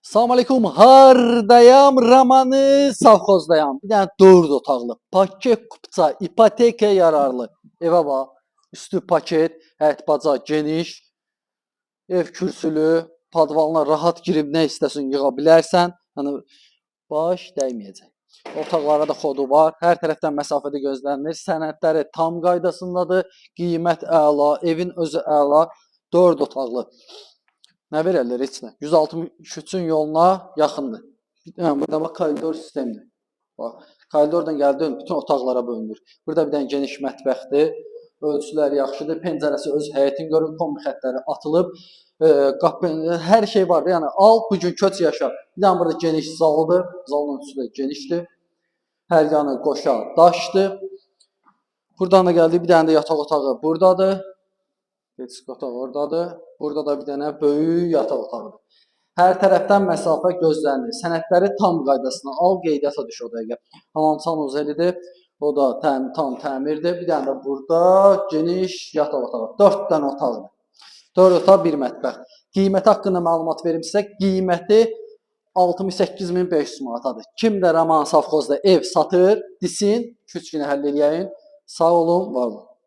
Salam aleykum, hardayam, Ramanı savxozdayam. Bir dənə 4 otaqlı, paket kupça, ipotekaya yararlı evə bax. Üstü paket, həyət baca geniş, ev kürsülü, padvalına rahat girib nə istəsən yığa bilərsən. Yəni baş dəyməyəcək. Otaqlara da xodu var. Hər tərəfdən məsafədə gözlənilir. Sənədləri tam qaydasındadır. Qiymət əla, evin özü əla. 4 otaqlı. Nə verərlər heç nə. 163-ün yoluna yaxındır. Burada bax koridor sistemidir. Bax, koridordan gəldin, bütün otaqlara bölünür. Burada bir dənə geniş mətbəxdir. Ölçülər yaxşıdır. Pəncərəsi öz həyətini görür. Kombi xəttləri atılıb. Qapı, hər şey var. Yəni al, bu gün köç yaşa. Bir dənə burada geniş zaldır. Zalın ölçüsü də genişdir. Hər yanı qoşa daşdır. Buradan da gəldik, bir dənə də yataq otağı buradadır. Yataq otağı oradadır. Burada da bir dənə böyük yataq otağıdır. Hər tərəfdən məsafə gözlənilir. Sənədləri tam qaydasına al, qeydiyyata düş o dəqiqə. Hamam sanuzelidir. O da tam təmirdir. Bir dənə də burada geniş yataq otağı. 4 dənə otaqdır. 4 otaq, 1 mətbəx. Qiyməti haqqında məlumat verim sizə. Qiyməti 68.500 manatadır. Kim də Raman savxozda ev satır, desin, 2-3 günə həll eləyəyin. Sağ olun, var olun.